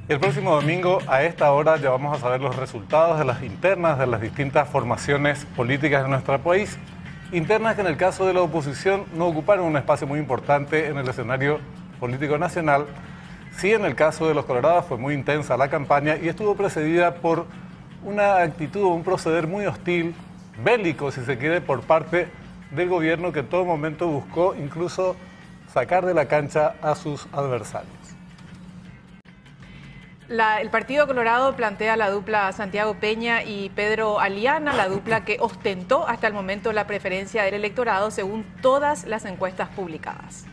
El próximo domingo, a esta hora, ya vamos a saber los resultados de las internas de las distintas formaciones políticas de nuestro país. Internas que en el caso de la oposición no ocuparon un espacio muy importante en el escenario político nacional. Sí, en el caso de los colorados fue muy intensa la campaña y estuvo precedida por una actitud, un proceder muy hostil, bélico, si se quiere, por parte del gobierno que en todo momento buscó incluso sacar de la cancha a sus adversarios. El Partido Colorado plantea la dupla Santiago Peña y Pedro Aliana, la dupla que ostentó hasta el momento la preferencia del electorado según todas las encuestas publicadas.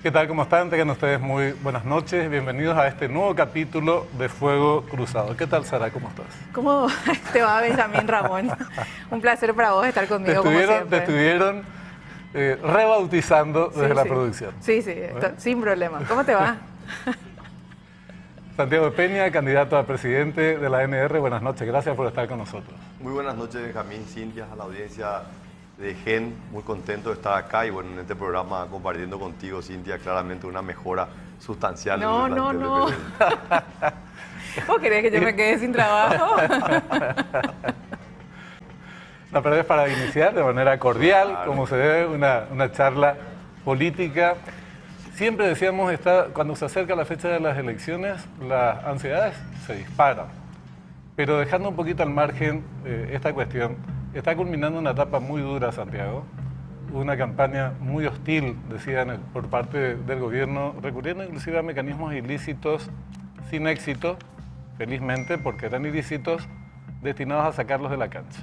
¿Qué tal? ¿Cómo están? Tengan ustedes muy buenas noches. Bienvenidos a este nuevo capítulo de Fuego Cruzado. ¿Qué tal, Sara? ¿Cómo estás? ¿Cómo te va, Benjamín Ramón? Un placer para vos estar conmigo, como siempre. Te estuvieron rebautizando desde la producción. Sí, sin problema. ¿Cómo te va? Santiago Peña, candidato a presidente de la ANR. Buenas noches, gracias por estar con nosotros. Muy buenas noches, Benjamín, Cintia, a la audiencia de GEN. Muy contento de estar acá y bueno, en este programa compartiendo contigo, Cintia, claramente una mejora sustancial. No. ¿Vos querés que yo me quede sin trabajo? No, pero es para iniciar de manera cordial, como se debe, una charla política. Siempre decíamos, cuando se acerca la fecha de las elecciones, las ansiedades se disparan. Pero dejando un poquito al margen esta cuestión, está culminando una etapa muy dura, Santiago. Una campaña muy hostil, decían, por parte del gobierno, recurriendo inclusive a mecanismos ilícitos, sin éxito, felizmente, porque eran ilícitos, destinados a sacarlos de la cancha.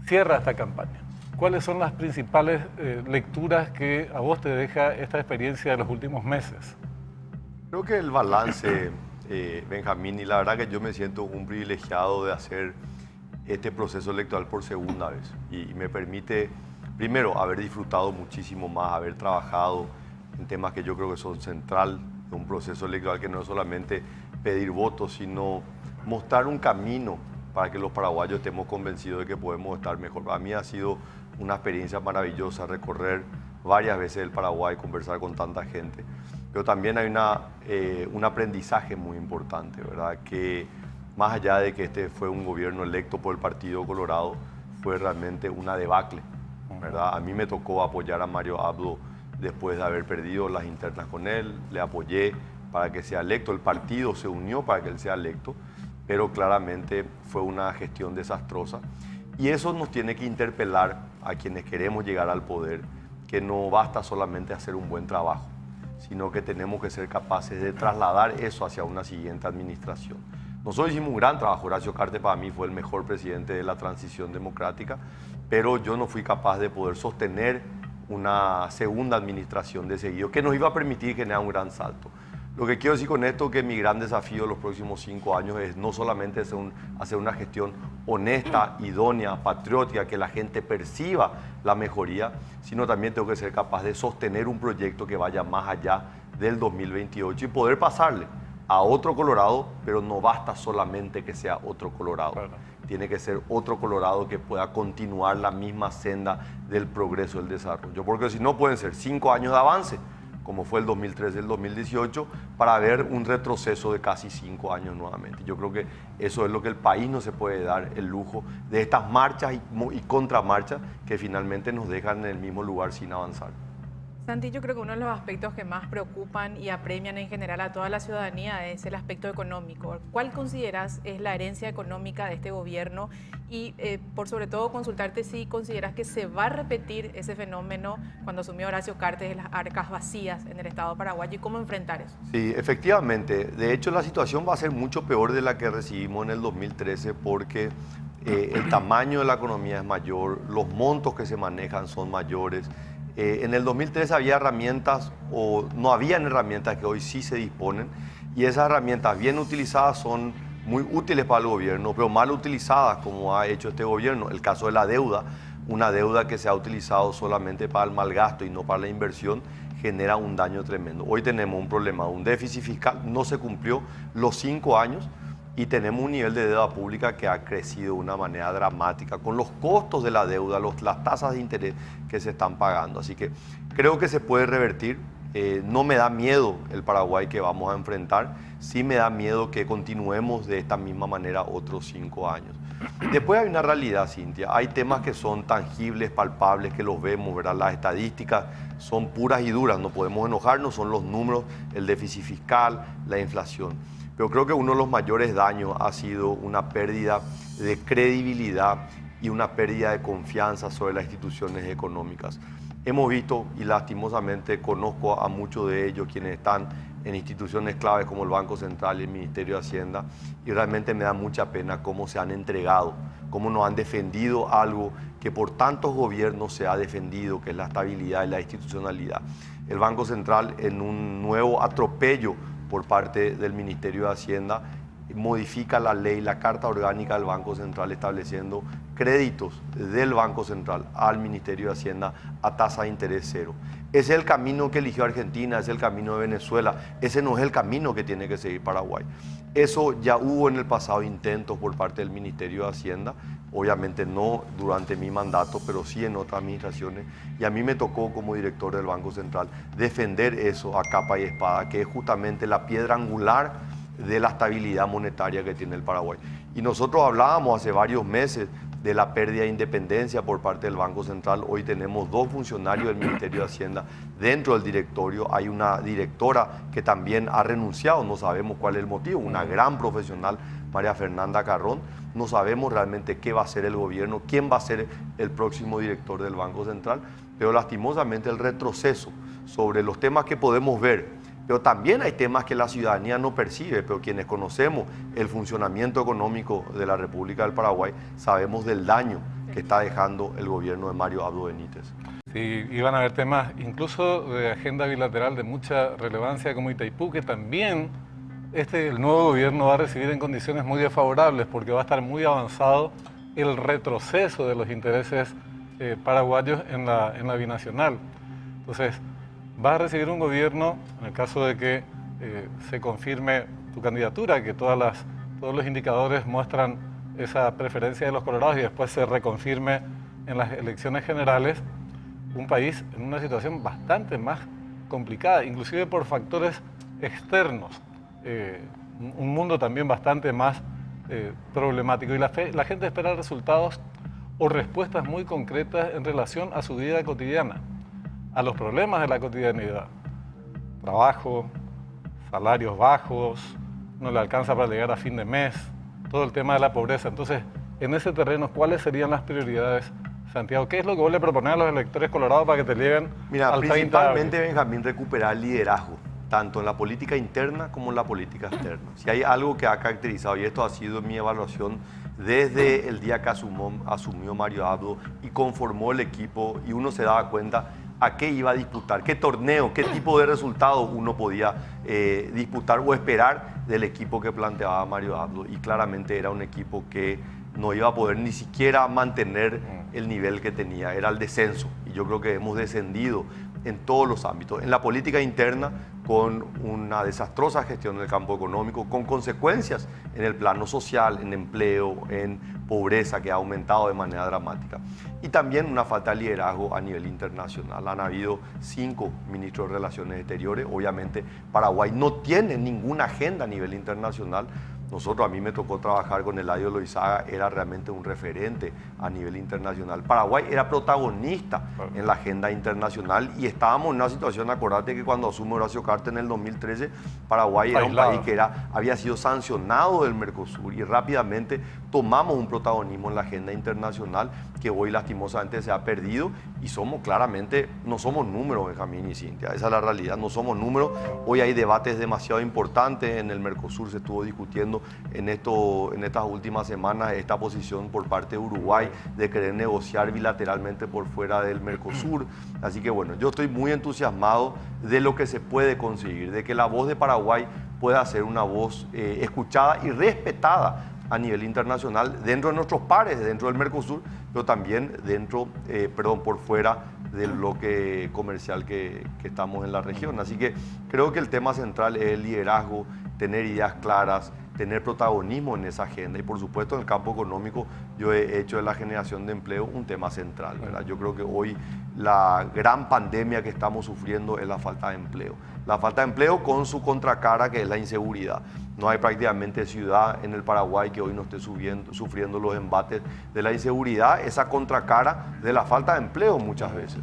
Cierra esta campaña. ¿Cuáles son las principales lecturas que a vos te deja esta experiencia de los últimos meses? Creo que el balance, Benjamín, y la verdad que yo me siento un privilegiado de hacer este proceso electoral por segunda vez. Y me permite, primero, haber disfrutado muchísimo más, haber trabajado en temas que yo creo que son central de un proceso electoral, que no es solamente pedir votos, sino mostrar un camino para que los paraguayos estemos convencidos de que podemos estar mejor. Para mí ha sido una experiencia maravillosa recorrer varias veces el Paraguay, conversar con tanta gente. Pero también hay un aprendizaje muy importante, ¿verdad? Que más allá de que este fue un gobierno electo por el Partido Colorado, fue realmente una debacle, ¿verdad? A mí me tocó apoyar a Mario Abdo después de haber perdido las internas con él. Le apoyé para que sea electo. El partido se unió para que él sea electo, pero claramente fue una gestión desastrosa. Y eso nos tiene que interpelar a quienes queremos llegar al poder, que no basta solamente hacer un buen trabajo, sino que tenemos que ser capaces de trasladar eso hacia una siguiente administración. Nosotros hicimos un gran trabajo. Horacio Cartes para mí fue el mejor presidente de la transición democrática, pero yo no fui capaz de poder sostener una segunda administración de seguido que nos iba a permitir generar un gran salto. Lo que quiero decir con esto es que mi gran desafío los próximos 5 años es no solamente hacer una gestión honesta, idónea, patriótica, que la gente perciba la mejoría, sino también tengo que ser capaz de sostener un proyecto que vaya más allá del 2028 y poder pasarle a otro Colorado, pero no basta solamente que sea otro Colorado. Claro. Tiene que ser otro Colorado que pueda continuar la misma senda del progreso, del desarrollo, porque si no pueden ser 5 años de avance, como fue el 2013 y el 2018, para ver un retroceso de casi 5 años nuevamente. Yo creo que eso es lo que el país no se puede dar el lujo de estas marchas y contramarchas que finalmente nos dejan en el mismo lugar sin avanzar. Santi, yo creo que uno de los aspectos que más preocupan y apremian en general a toda la ciudadanía es el aspecto económico. ¿Cuál consideras es la herencia económica de este gobierno? Y por sobre todo consultarte si consideras que se va a repetir ese fenómeno cuando asumió Horacio Cartes de las arcas vacías en el Estado paraguayo y cómo enfrentar eso. Sí, efectivamente. De hecho, la situación va a ser mucho peor de la que recibimos en el 2013 porque el tamaño de la economía es mayor, los montos que se manejan son mayores. En el 2013 había herramientas o no habían herramientas que hoy sí se disponen y esas herramientas bien utilizadas son muy útiles para el gobierno, pero mal utilizadas como ha hecho este gobierno. El caso de la deuda, una deuda que se ha utilizado solamente para el malgasto y no para la inversión, genera un daño tremendo. Hoy tenemos un problema, un déficit fiscal, no se cumplió los 5 años y tenemos un nivel de deuda pública que ha crecido de una manera dramática con los costos de la deuda, las tasas de interés que se están pagando. Así que creo que se puede revertir. No me da miedo el Paraguay que vamos a enfrentar, sí me da miedo que continuemos de esta misma manera otros 5 años. Después hay una realidad, Cintia, hay temas que son tangibles, palpables, que los vemos, ¿verdad? Las estadísticas son puras y duras, no podemos enojarnos, son los números, el déficit fiscal, la inflación. Pero creo que uno de los mayores daños ha sido una pérdida de credibilidad y una pérdida de confianza sobre las instituciones económicas. Hemos visto, y lastimosamente conozco a muchos de ellos quienes están en instituciones claves como el Banco Central y el Ministerio de Hacienda, y realmente me da mucha pena cómo se han entregado, cómo no han defendido algo que por tantos gobiernos se ha defendido, que es la estabilidad y la institucionalidad. El Banco Central, en un nuevo atropello por parte del Ministerio de Hacienda, modifica la ley, la Carta Orgánica del Banco Central, estableciendo créditos del Banco Central al Ministerio de Hacienda a tasa de interés cero. Ese es el camino que eligió Argentina, ese es el camino de Venezuela, ese no es el camino que tiene que seguir Paraguay. Eso ya hubo en el pasado intentos por parte del Ministerio de Hacienda, obviamente no durante mi mandato, pero sí en otras administraciones, y a mí me tocó como director del Banco Central defender eso a capa y espada, que es justamente la piedra angular de la estabilidad monetaria que tiene el Paraguay. Y nosotros hablábamos hace varios meses de la pérdida de independencia por parte del Banco Central. Hoy tenemos 2 funcionarios del Ministerio de Hacienda dentro del directorio. Hay una directora que también ha renunciado, no sabemos cuál es el motivo, una gran profesional, María Fernanda Carrón. No sabemos realmente qué va a hacer el gobierno, quién va a ser el próximo director del Banco Central, pero lastimosamente el retroceso sobre los temas que podemos ver, pero también hay temas que la ciudadanía no percibe, pero quienes conocemos el funcionamiento económico de la República del Paraguay sabemos del daño que está dejando el gobierno de Mario Abdo Benítez. Sí, iban a haber temas incluso de agenda bilateral de mucha relevancia como Itaipú, que también el nuevo gobierno va a recibir en condiciones muy desfavorables porque va a estar muy avanzado el retroceso de los intereses paraguayos en la binacional. Entonces, vas a recibir un gobierno, en el caso de que se confirme tu candidatura, que todos los indicadores muestran esa preferencia de los colorados y después se reconfirme en las elecciones generales, un país en una situación bastante más complicada, inclusive por factores externos, un mundo también bastante más problemático. Y la gente espera resultados o respuestas muy concretas en relación a su vida cotidiana, a los problemas de la cotidianidad. Trabajo, salarios bajos, no le alcanza para llegar a fin de mes, todo el tema de la pobreza. Entonces, en ese terreno, ¿cuáles serían las prioridades, Santiago? ¿Qué es lo que vos le proponés a los electores colorados para que te lleguen al 30 de abril? Principalmente, Benjamín, recuperar liderazgo, tanto en la política interna como en la política externa. Si hay algo que ha caracterizado, y esto ha sido mi evaluación desde el día que asumió Mario Abdo y conformó el equipo, y uno se daba cuenta a qué iba a disputar, qué torneo, qué tipo de resultados uno podía disputar o esperar del equipo que planteaba Mario Abdo. Y claramente era un equipo que no iba a poder ni siquiera mantener el nivel que tenía, era el descenso. Y yo creo que hemos descendido en todos los ámbitos. En la política interna, con una desastrosa gestión en el campo económico, con consecuencias en el plano social, en empleo, en pobreza que ha aumentado de manera dramática. Y también una falta de liderazgo a nivel internacional. Han habido 5 ministros de Relaciones Exteriores. Obviamente Paraguay no tiene ninguna agenda a nivel internacional. A mí me tocó trabajar con Eladio Loizaga, era realmente un referente a nivel internacional. Paraguay era protagonista en la agenda internacional y estábamos en una situación, acordate que cuando asume Horacio Cartes en el 2013, Paraguay era un país que había sido sancionado del Mercosur y rápidamente tomamos un protagonismo en la agenda internacional que hoy lastimosamente se ha perdido y no somos números, Benjamín y Cintia, esa es la realidad, no somos números. Hoy hay debates demasiado importantes en el Mercosur, se estuvo discutiendo en estas últimas semanas esta posición por parte de Uruguay de querer negociar bilateralmente por fuera del Mercosur. Así que bueno, yo estoy muy entusiasmado de lo que se puede conseguir, de que la voz de Paraguay pueda ser una voz escuchada y respetada a nivel internacional, dentro de nuestros pares, dentro del Mercosur, pero también por fuera del bloque comercial que estamos en la región. Así que creo que el tema central es el liderazgo, tener ideas claras, tener protagonismo en esa agenda. Y por supuesto en el campo económico yo he hecho de la generación de empleo un tema central, ¿verdad? Yo creo que hoy la gran pandemia que estamos sufriendo es la falta de empleo. La falta de empleo con su contracara, que es la inseguridad. No hay prácticamente ciudad en el Paraguay que hoy no esté sufriendo los embates de la inseguridad, esa contracara de la falta de empleo muchas veces.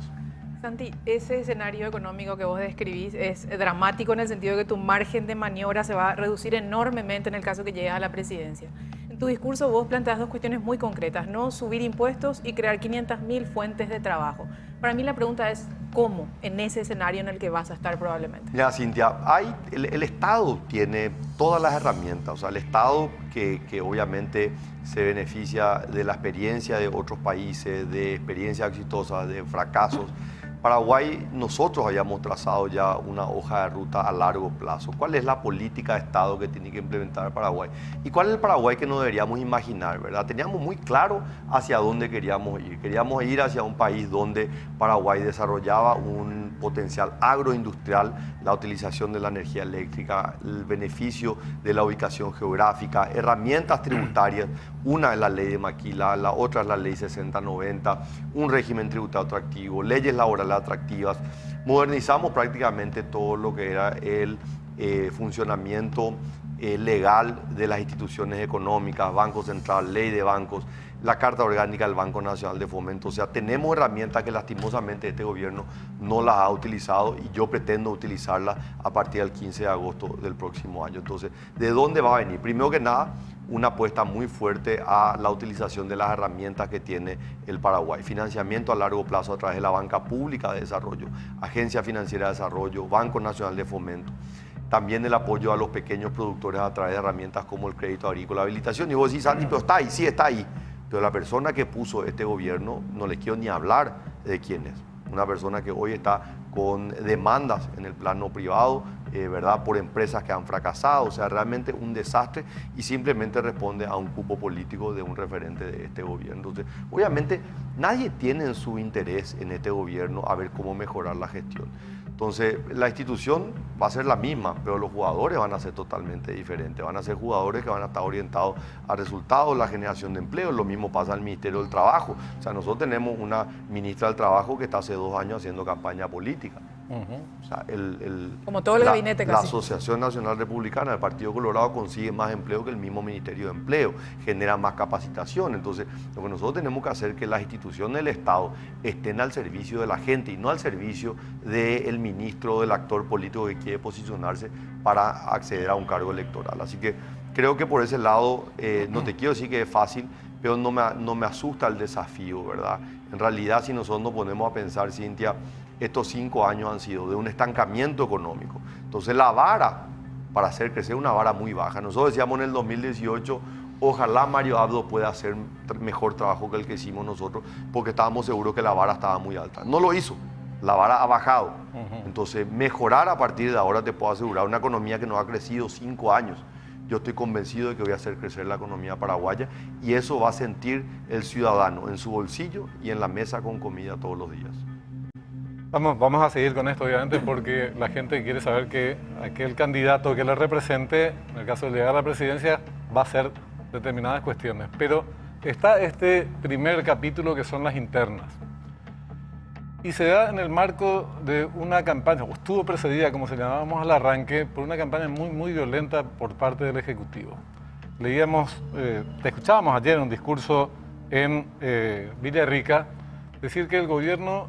Santi, ese escenario económico que vos describís es dramático en el sentido de que tu margen de maniobra se va a reducir enormemente en el caso que llegues a la presidencia. En tu discurso vos planteas dos cuestiones muy concretas, no subir impuestos y crear 500.000 fuentes de trabajo. Para mí la pregunta es, ¿cómo en ese escenario en el que vas a estar probablemente? Ya, Cintia, el Estado tiene todas las herramientas, o sea, el Estado que obviamente se beneficia de la experiencia de otros países, de experiencias exitosas, de fracasos. Paraguay, nosotros habíamos trazado ya una hoja de ruta a largo plazo. ¿Cuál es la política de Estado que tiene que implementar Paraguay? ¿Y cuál es el Paraguay que no deberíamos imaginar, verdad? Teníamos muy claro hacia dónde queríamos ir. Queríamos ir hacia un país donde Paraguay desarrollaba un potencial agroindustrial, la utilización de la energía eléctrica, el beneficio de la ubicación geográfica, herramientas tributarias. Una es la ley de Maquila, la otra es la ley 6090, un régimen tributario atractivo, leyes laborales atractivas. Modernizamos prácticamente todo lo que era el funcionamiento legal de las instituciones económicas, Banco Central, ley de bancos, la Carta Orgánica del Banco Nacional de Fomento. O sea, tenemos herramientas que lastimosamente este gobierno no las ha utilizado y yo pretendo utilizarlas a partir del 15 de agosto del próximo año. Entonces, ¿de dónde va a venir? Primero que nada, una apuesta muy fuerte a la utilización de las herramientas que tiene el Paraguay. Financiamiento a largo plazo a través de la Banca Pública de Desarrollo, Agencia Financiera de Desarrollo, Banco Nacional de Fomento. También el apoyo a los pequeños productores a través de herramientas como el crédito agrícola, habilitación. Y vos decís, Santi, pero está ahí, sí está ahí. Pero la persona que puso este gobierno, no les quiero ni hablar de quién es. Una persona que hoy está con demandas en el plano privado, ¿verdad? Por empresas que han fracasado. O sea, realmente un desastre y simplemente responde a un cupo político de un referente de este gobierno. Entonces, obviamente, nadie tiene en su interés en este gobierno a ver cómo mejorar la gestión. Entonces, la institución va a ser la misma, pero los jugadores van a ser totalmente diferentes. Van a ser jugadores que van a estar orientados a resultados, la generación de empleo. Lo mismo pasa al Ministerio del Trabajo. O sea, nosotros tenemos una ministra del Trabajo que está hace 2 años haciendo campaña política. O sea, como todo el gabinete casi. La Asociación Nacional Republicana del Partido Colorado consigue más empleo que el mismo Ministerio de Empleo, genera más capacitación. Entonces, lo que nosotros tenemos que hacer es que las instituciones del Estado estén al servicio de la gente y no al servicio del ministro o del actor político que quiere posicionarse para acceder a un cargo electoral. Así que creo que por ese lado, no te quiero decir que es fácil, pero no me asusta el desafío, ¿verdad? En realidad, si nosotros nos ponemos a pensar, Cintia, estos 5 años han sido de un estancamiento económico. Entonces la vara para hacer crecer una vara muy baja. Nosotros decíamos en el 2018, ojalá Mario Abdo pueda hacer mejor trabajo que el que hicimos nosotros, porque estábamos seguros que la vara estaba muy alta. No lo hizo, la vara ha bajado. Entonces mejorar a partir de ahora, te puedo asegurar, una economía que no ha crecido 5 años. Yo estoy convencido de que voy a hacer crecer la economía paraguaya y eso va a sentir el ciudadano en su bolsillo y en la mesa con comida todos los días. Vamos a seguir con esto, obviamente, porque la gente quiere saber que aquel candidato que le represente, en el caso de llegar a la presidencia, va a hacer determinadas cuestiones. Pero está este primer capítulo que son las internas. Y se da en el marco de una campaña, o estuvo precedida, como señalábamos al arranque, por una campaña muy violenta por parte del Ejecutivo. Te escuchábamos ayer en un discurso en Villarrica decir que el gobierno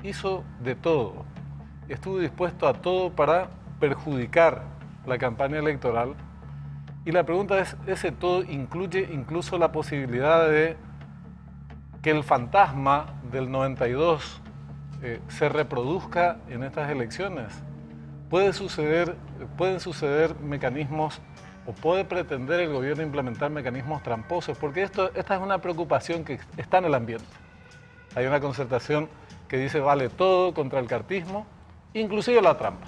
hizo de todo, estuvo dispuesto a todo para perjudicar la campaña electoral. Y la pregunta es, ¿ese todo incluye incluso la posibilidad de que el fantasma del 92 se reproduzca en estas elecciones? Pueden suceder mecanismos, o puede pretender el gobierno implementar mecanismos tramposos, porque esta es una preocupación que está en el ambiente. Hay una concertación que dice vale todo contra el cartismo, inclusive la trampa.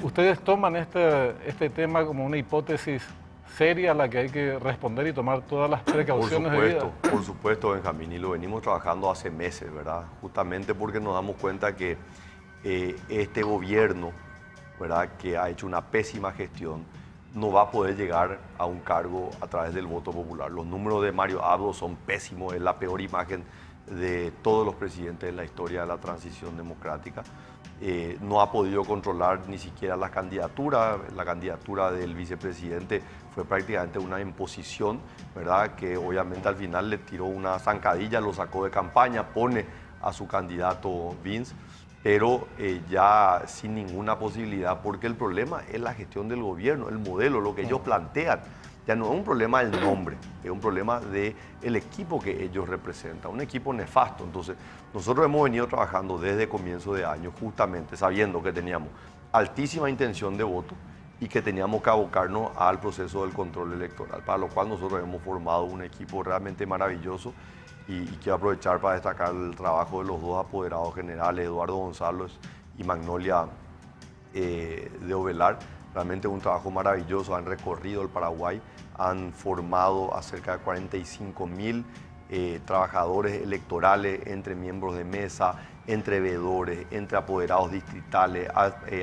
¿Ustedes toman este tema como una hipótesis seria a la que hay que responder y tomar todas las precauciones debidas? Por supuesto, Benjamín, y lo venimos trabajando hace meses, ¿verdad? Justamente porque nos damos cuenta que este gobierno, ¿verdad?, que ha hecho una pésima gestión, no va a poder llegar a un cargo a través del voto popular. Los números de Mario Abdo son pésimos, es la peor imagen de todos los presidentes de la historia de la transición democrática. No ha podido controlar ni siquiera la candidatura del vicepresidente fue prácticamente una imposición, ¿verdad? Que obviamente al final le tiró una zancadilla, lo sacó de campaña, pone a su candidato Vince, pero ya sin ninguna posibilidad, porque el problema es la gestión del gobierno, el modelo, lo que ellos plantean. Ya no es un problema del nombre, es un problema del equipo que ellos representan, un equipo nefasto. Entonces, nosotros hemos venido trabajando desde comienzo de año, justamente sabiendo que teníamos altísima intención de voto y que teníamos que abocarnos al proceso del control electoral, para lo cual nosotros hemos formado un equipo realmente maravilloso. Y quiero aprovechar para destacar el trabajo de los dos apoderados generales, Eduardo González y Magnolia de Ovelar. Realmente un trabajo maravilloso, han recorrido el Paraguay, han formado a cerca de 45.000 trabajadores electorales entre miembros de mesa, entre veedores, entre apoderados distritales,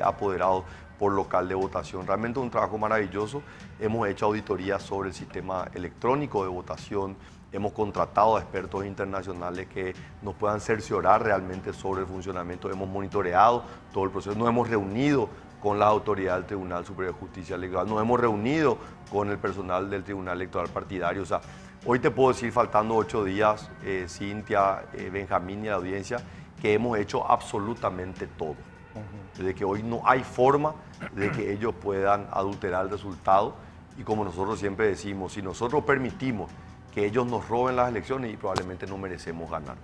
apoderados por local de votación. Realmente un trabajo maravilloso. Hemos hecho auditorías sobre el sistema electrónico de votación, hemos contratado a expertos internacionales que nos puedan cerciorar realmente sobre el funcionamiento, hemos monitoreado todo el proceso, nos hemos reunido con las autoridades del Tribunal Superior de Justicia Electoral, nos hemos reunido con el personal del Tribunal Electoral Partidario. O sea, hoy te puedo decir, faltando 8 días, Cintia, Benjamín y la audiencia, que hemos hecho absolutamente todo. De que hoy no hay forma de que ellos puedan adulterar el resultado, y como nosotros siempre decimos, si nosotros permitimos que ellos nos roben las elecciones, y probablemente no merecemos ganar.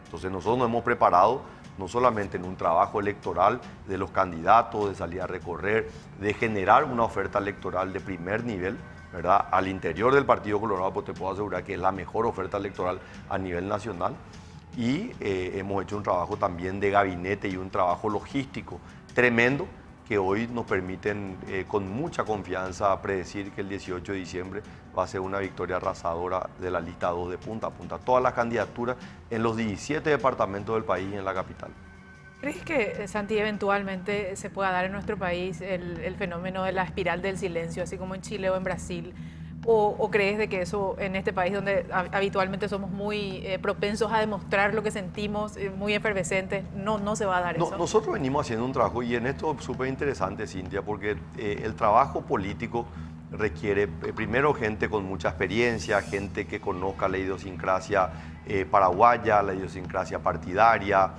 Entonces nosotros nos hemos preparado no solamente en un trabajo electoral de los candidatos, de salir a recorrer, de generar una oferta electoral de primer nivel, ¿verdad? Al interior del Partido Colorado, pues te puedo asegurar que es la mejor oferta electoral a nivel nacional. Y hemos hecho un trabajo también de gabinete y un trabajo logístico tremendo, que hoy nos permiten con mucha confianza predecir que el 18 de diciembre va a ser una victoria arrasadora de la lista 2 de punta a punta. Todas las candidaturas en los 17 departamentos del país y en la capital. ¿Crees que, Santi, eventualmente se pueda dar en nuestro país el fenómeno de la espiral del silencio, así como en Chile o en Brasil? ¿O crees de que eso en este país donde habitualmente somos muy propensos a demostrar lo que sentimos, muy efervescentes, no se va a dar eso? Nosotros venimos haciendo un trabajo, y en esto es súper interesante, Cintia, porque el trabajo político requiere primero gente con mucha experiencia, gente que conozca la idiosincrasia paraguaya, la idiosincrasia partidaria,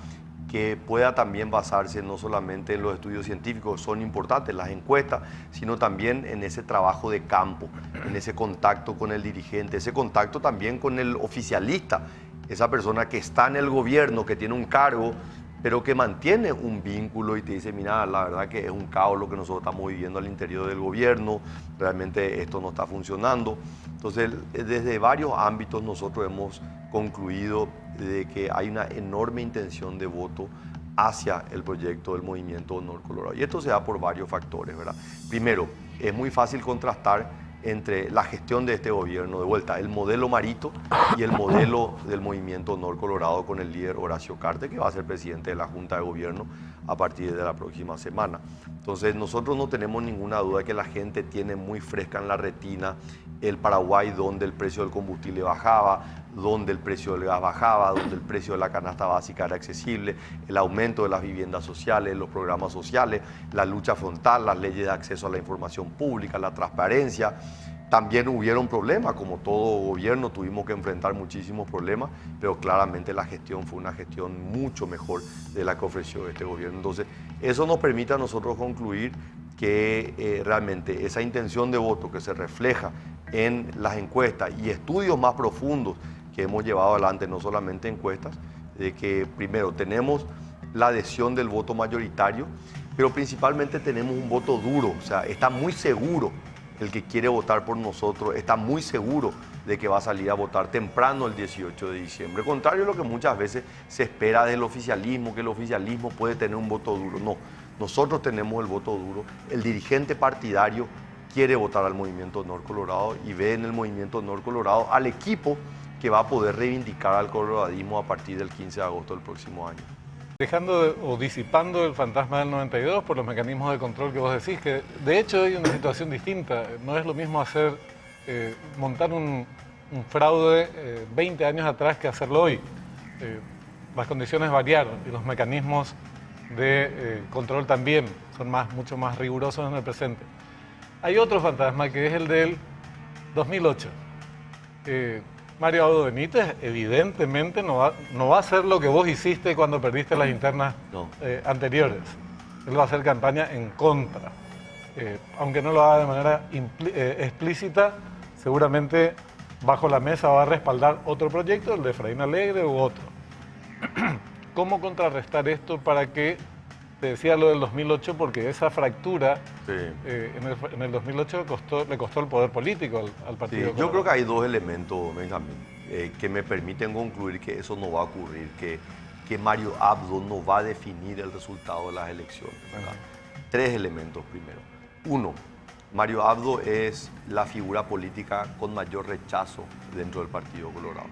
que pueda también basarse no solamente en los estudios científicos, son importantes, las encuestas, sino también en ese trabajo de campo, en ese contacto con el dirigente, ese contacto también con el oficialista, esa persona que está en el gobierno, que tiene un cargo, pero que mantiene un vínculo y te dice, mira, la verdad que es un caos lo que nosotros estamos viviendo al interior del gobierno, realmente esto no está funcionando. Entonces, desde varios ámbitos nosotros hemos concluido de que hay una enorme intención de voto hacia el proyecto del Movimiento Honor Colorado. Y esto se da por varios factores, ¿verdad? Primero, es muy fácil contrastar entre la gestión de este gobierno, de vuelta, el modelo Marito y el modelo del Movimiento Honor Colorado con el líder Horacio Cartes, que va a ser presidente de la Junta de Gobierno a partir de la próxima semana. Entonces, nosotros no tenemos ninguna duda de que la gente tiene muy fresca en la retina el Paraguay donde el precio del combustible bajaba, donde el precio del gas bajaba, donde el precio de la canasta básica era accesible, el aumento de las viviendas sociales, los programas sociales, la lucha frontal, las leyes de acceso a la información pública, la transparencia. También hubieron problemas, como todo gobierno tuvimos que enfrentar muchísimos problemas, pero claramente la gestión fue una gestión mucho mejor de la que ofreció este gobierno. Entonces, eso nos permite a nosotros concluir que realmente esa intención de voto que se refleja en las encuestas y estudios más profundos que hemos llevado adelante, no solamente encuestas, de que primero tenemos la adhesión del voto mayoritario, pero principalmente tenemos un voto duro, o sea, está muy seguro el que quiere votar por nosotros, está muy seguro de que va a salir a votar temprano el 18 de diciembre. Contrario a lo que muchas veces se espera del oficialismo, que el oficialismo puede tener un voto duro. No, nosotros tenemos el voto duro, el dirigente partidario quiere votar al Movimiento Honor Colorado y ve en el Movimiento Honor Colorado al equipo que va a poder reivindicar al coloradismo a partir del 15 de agosto del próximo año. o disipando el fantasma del 92 por los mecanismos de control que vos decís, que de hecho hay una situación distinta. No es lo mismo montar un fraude 20 años atrás que hacerlo hoy. Las condiciones variaron y los mecanismos de control también son mucho más rigurosos en el presente. Hay otro fantasma que es el del 2008. Mario Abdo Benítez evidentemente no va a hacer lo que vos hiciste cuando perdiste las internas anteriores. Él va a hacer campaña en contra. Aunque no lo haga de manera explícita, seguramente bajo la mesa va a respaldar otro proyecto, el de Efraín Alegre u otro. ¿Cómo contrarrestar esto para que, te decía lo del 2008, porque esa fractura en el 2008 le costó el poder político al partido? Sí, yo creo que hay dos elementos, Benjamín, que me permiten concluir que eso no va a ocurrir, que Mario Abdo no va a definir el resultado de las elecciones, ¿verdad? Tres elementos primero. Uno, Mario Abdo es la figura política con mayor rechazo dentro del Partido Colorado.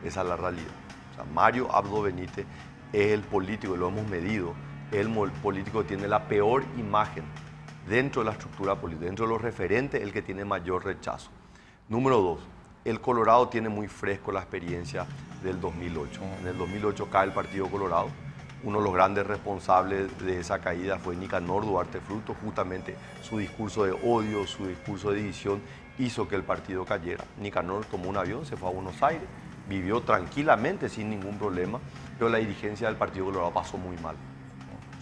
Esa es la realidad. O sea, Mario Abdo Benítez es el político, y lo hemos medido, el político que tiene la peor imagen dentro de la estructura política, dentro de los referentes, el que tiene mayor rechazo. Número dos, el Colorado tiene muy fresco la experiencia del 2008. En el 2008 cae el Partido Colorado. Uno de los grandes responsables de esa caída fue Nicanor Duarte Fruto. Justamente su discurso de odio, su discurso de división hizo que el partido cayera. Nicanor tomó un avión, se fue a Buenos Aires, vivió tranquilamente sin ningún problema, pero la dirigencia del Partido Colorado pasó muy mal.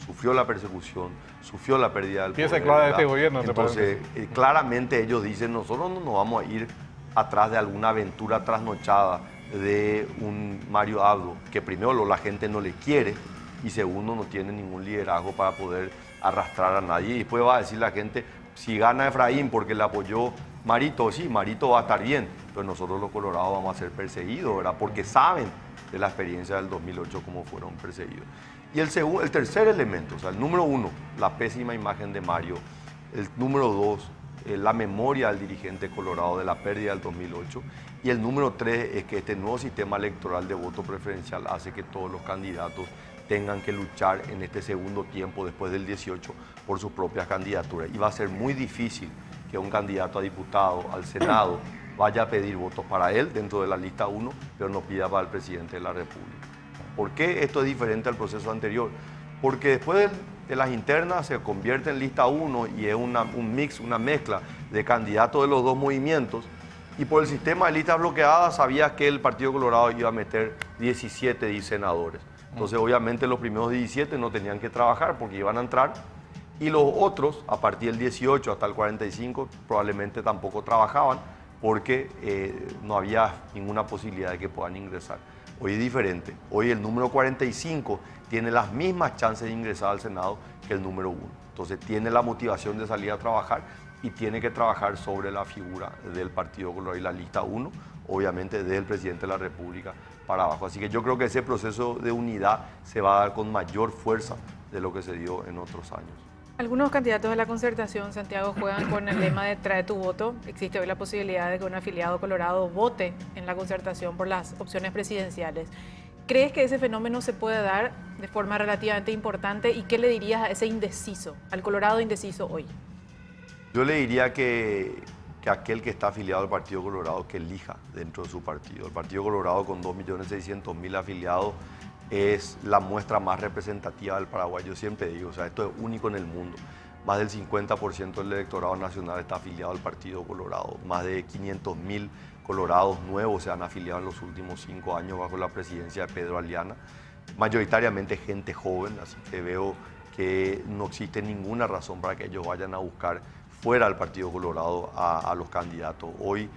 Sufrió la persecución, sufrió la pérdida del poder. Pieza clave de este gobierno. Entonces, claramente ellos dicen, nosotros no nos vamos a ir atrás de alguna aventura trasnochada de un Mario Abdo, que primero la gente no le quiere y segundo no tiene ningún liderazgo para poder arrastrar a nadie. Y después va a decir la gente, si gana Efraín porque le apoyó Marito, sí, Marito va a estar bien, pero nosotros los colorados vamos a ser perseguidos, ¿verdad? Porque saben de la experiencia del 2008 cómo fueron perseguidos. Y el tercer elemento, o sea, el número uno, la pésima imagen de Mario. El número dos, la memoria del dirigente colorado de la pérdida del 2008. Y el número tres es que este nuevo sistema electoral de voto preferencial hace que todos los candidatos tengan que luchar en este segundo tiempo, después del 18, por sus propias candidaturas. Y va a ser muy difícil que un candidato a diputado, al Senado, vaya a pedir votos para él dentro de la lista 1, pero no pida para el presidente de la República. ¿Por qué esto es diferente al proceso anterior? Porque después de las internas se convierte en lista 1 y es un mix, una mezcla de candidatos de los dos movimientos. Y por el sistema de listas bloqueadas sabía que el Partido Colorado iba a meter 17 senadores. Entonces, obviamente, los primeros 17 no tenían que trabajar porque iban a entrar. Y los otros, a partir del 18 hasta el 45, probablemente tampoco trabajaban porque no había ninguna posibilidad de que puedan ingresar. Hoy es diferente. Hoy el número 45 tiene las mismas chances de ingresar al Senado que el número 1. Entonces tiene la motivación de salir a trabajar y tiene que trabajar sobre la figura del Partido Colorado y la lista 1, obviamente del presidente de la República para abajo. Así que yo creo que ese proceso de unidad se va a dar con mayor fuerza de lo que se dio en otros años. Algunos candidatos de la Concertación, Santiago, juegan con el lema de trae tu voto. Existe hoy la posibilidad de que un afiliado colorado vote en la Concertación por las opciones presidenciales. ¿Crees que ese fenómeno se puede dar de forma relativamente importante? ¿Y qué le dirías a ese indeciso, al colorado indeciso hoy? Yo le diría que aquel que está afiliado al Partido Colorado, que elija dentro de su partido. El Partido Colorado, con 2.600.000 afiliados, es la muestra más representativa del Paraguay. Yo siempre digo, o sea, esto es único en el mundo. Más del 50% del electorado nacional está afiliado al Partido Colorado. Más de 500.000 colorados nuevos se han afiliado en los últimos 5 años bajo la presidencia de Pedro Aliana. Mayoritariamente gente joven, así que veo que no existe ninguna razón para que ellos vayan a buscar fuera del Partido Colorado a los candidatos. Hoy,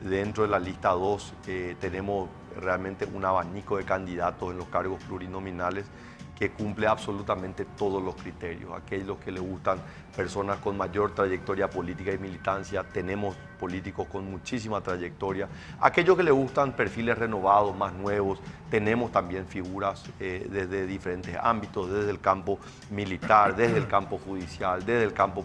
dentro de la lista 2, tenemos realmente un abanico de candidatos en los cargos plurinominales que cumple absolutamente todos los criterios. Aquellos que les gustan personas con mayor trayectoria política y militancia, tenemos políticos con muchísima trayectoria. Aquellos que les gustan perfiles renovados, más nuevos, tenemos también figuras desde diferentes ámbitos, desde el campo militar, desde el campo judicial, desde el campo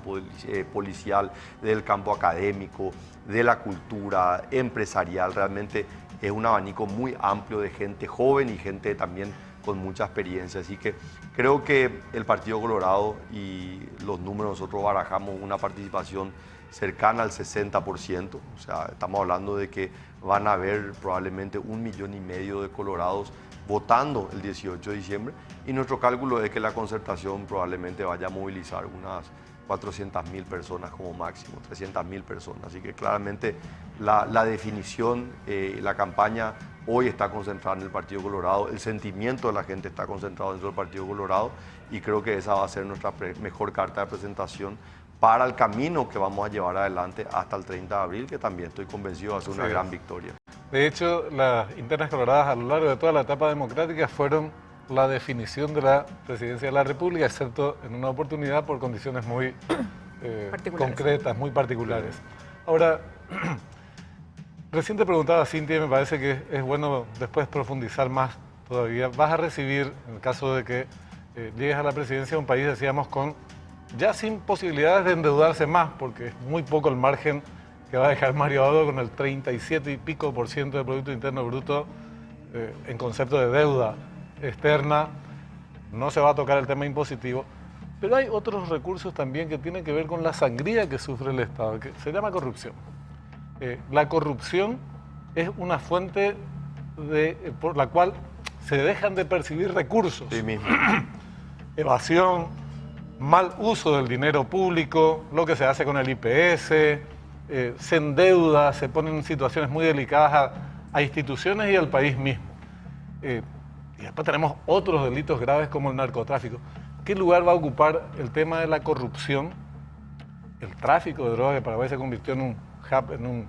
policial, desde el campo académico, de la cultura, empresarial. Realmente es un abanico muy amplio de gente joven y gente también con mucha experiencia. Así que creo que el Partido Colorado y los números, nosotros barajamos una participación cercana al 60%. O sea, estamos hablando de que van a haber probablemente 1,5 millones de colorados votando el 18 de diciembre. Y nuestro cálculo es que la concertación probablemente vaya a movilizar unas 400.000 personas como máximo, 300.000 personas. Así que claramente la definición, la campaña hoy está concentrada en el Partido Colorado, el sentimiento de la gente está concentrado dentro del Partido Colorado y creo que esa va a ser nuestra mejor carta de presentación para el camino que vamos a llevar adelante hasta el 30 de abril, que también estoy convencido va a ser una gran victoria. De hecho, las internas coloradas a lo largo de toda la etapa democrática fueron la definición de la presidencia de la República, excepto en una oportunidad por condiciones muy concretas, muy particulares. Ahora, recién te preguntaba, Cintia, y me parece que es bueno después profundizar más todavía. Vas a recibir, en el caso de que llegues a la presidencia de un país, decíamos, ya sin posibilidades de endeudarse más, porque es muy poco el margen que va a dejar Mario Abdo con el 37 y pico % del Producto Interno Bruto en concepto de deuda externa. No se va a tocar el tema impositivo, pero hay otros recursos también que tienen que ver con la sangría que sufre el Estado, que se llama corrupción. La corrupción es una fuente por la cual se dejan de percibir recursos. Sí mismo. Evasión, mal uso del dinero público, lo que se hace con el IPS, se endeuda, se ponen en situaciones muy delicadas a instituciones y al país mismo. Y después tenemos otros delitos graves como el narcotráfico. ¿Qué lugar va a ocupar el tema de la corrupción? El tráfico de drogas, que Paraguay se convirtió en un hub, en un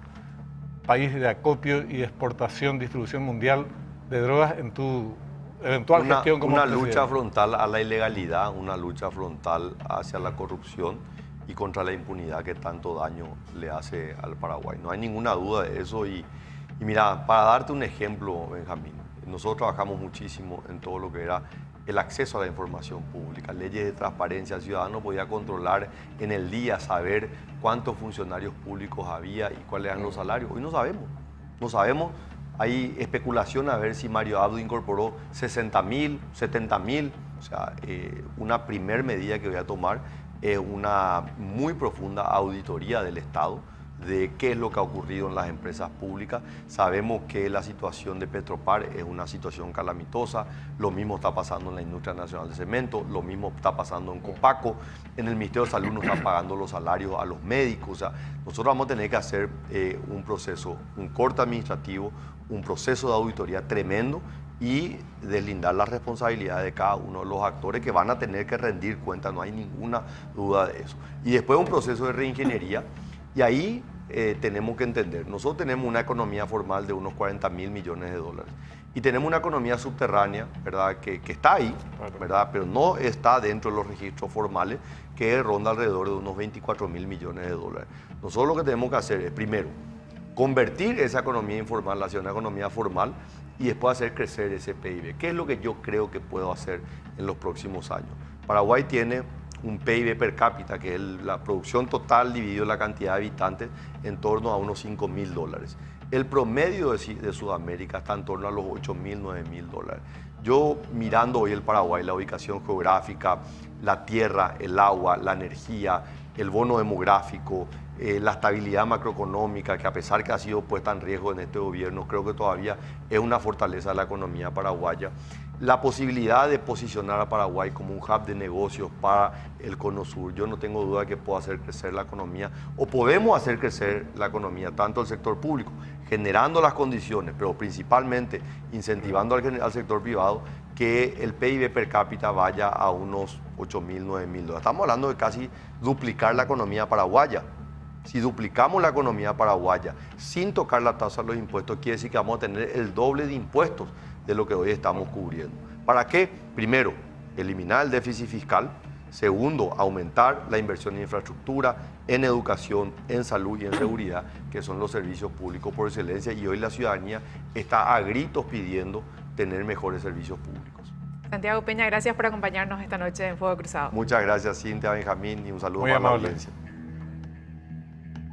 país de acopio y exportación, distribución mundial de drogas, en tu eventual gestión como presidente. Una lucha frontal a la ilegalidad, una lucha frontal hacia la corrupción y contra la impunidad que tanto daño le hace al Paraguay. No hay ninguna duda de eso. Y mira, para darte un ejemplo, Benjamín, nosotros trabajamos muchísimo en todo lo que era el acceso a la información pública, leyes de transparencia. El ciudadano podía controlar en el día, saber cuántos funcionarios públicos había y cuáles eran los salarios. Hoy no sabemos, no sabemos. Hay especulación a ver si Mario Abdo incorporó 60.000, 70.000. O sea, una primer medida que voy a tomar es una muy profunda auditoría del Estado de qué es lo que ha ocurrido en las empresas públicas. Sabemos que la situación de Petropar es una situación calamitosa, lo mismo está pasando en la Industria Nacional de Cemento, lo mismo está pasando en Copaco, en el Ministerio de Salud no están pagando los salarios a los médicos. O sea, nosotros vamos a tener que hacer un proceso, un corte administrativo, un proceso de auditoría tremendo y deslindar las responsabilidades de cada uno de los actores que van a tener que rendir cuentas, no hay ninguna duda de eso. Y después un proceso de reingeniería. Y ahí tenemos que entender, nosotros tenemos una economía formal de unos 40.000 millones de dólares y tenemos una economía subterránea, ¿verdad? Que está ahí, ¿verdad? Pero no está dentro de los registros formales, que ronda alrededor de unos 24.000 millones de dólares. Nosotros lo que tenemos que hacer es, primero, convertir esa economía informal hacia una economía formal y después hacer crecer ese PIB. ¿Qué es lo que yo creo que puedo hacer en los próximos años? Paraguay tiene un PIB per cápita, que es la producción total dividido la cantidad de habitantes, en torno a unos $5.000. El promedio de Sudamérica está en torno a los $8.000, $9.000. Yo mirando hoy el Paraguay, la ubicación geográfica, la tierra, el agua, la energía, el bono demográfico, la estabilidad macroeconómica, que a pesar que ha sido puesta en riesgo en este gobierno, creo que todavía es una fortaleza de la economía paraguaya. La posibilidad de posicionar a Paraguay como un hub de negocios para el Cono Sur, yo no tengo duda de que pueda hacer crecer la economía, o podemos hacer crecer la economía, tanto el sector público, generando las condiciones, pero principalmente incentivando al sector privado, que el PIB per cápita vaya a unos $8.000, $9.000. Estamos hablando de casi duplicar la economía paraguaya. Si duplicamos la economía paraguaya sin tocar la tasa de los impuestos, quiere decir que vamos a tener el doble de impuestos de lo que hoy estamos cubriendo. ¿Para qué? Primero, eliminar el déficit fiscal. Segundo, aumentar la inversión en infraestructura, en educación, en salud y en seguridad, que son los servicios públicos por excelencia. Y hoy la ciudadanía está a gritos pidiendo tener mejores servicios públicos. Santiago Peña, gracias por acompañarnos esta noche en Fuego Cruzado. Muchas gracias, Cintia, Benjamín, y un saludo para la audiencia.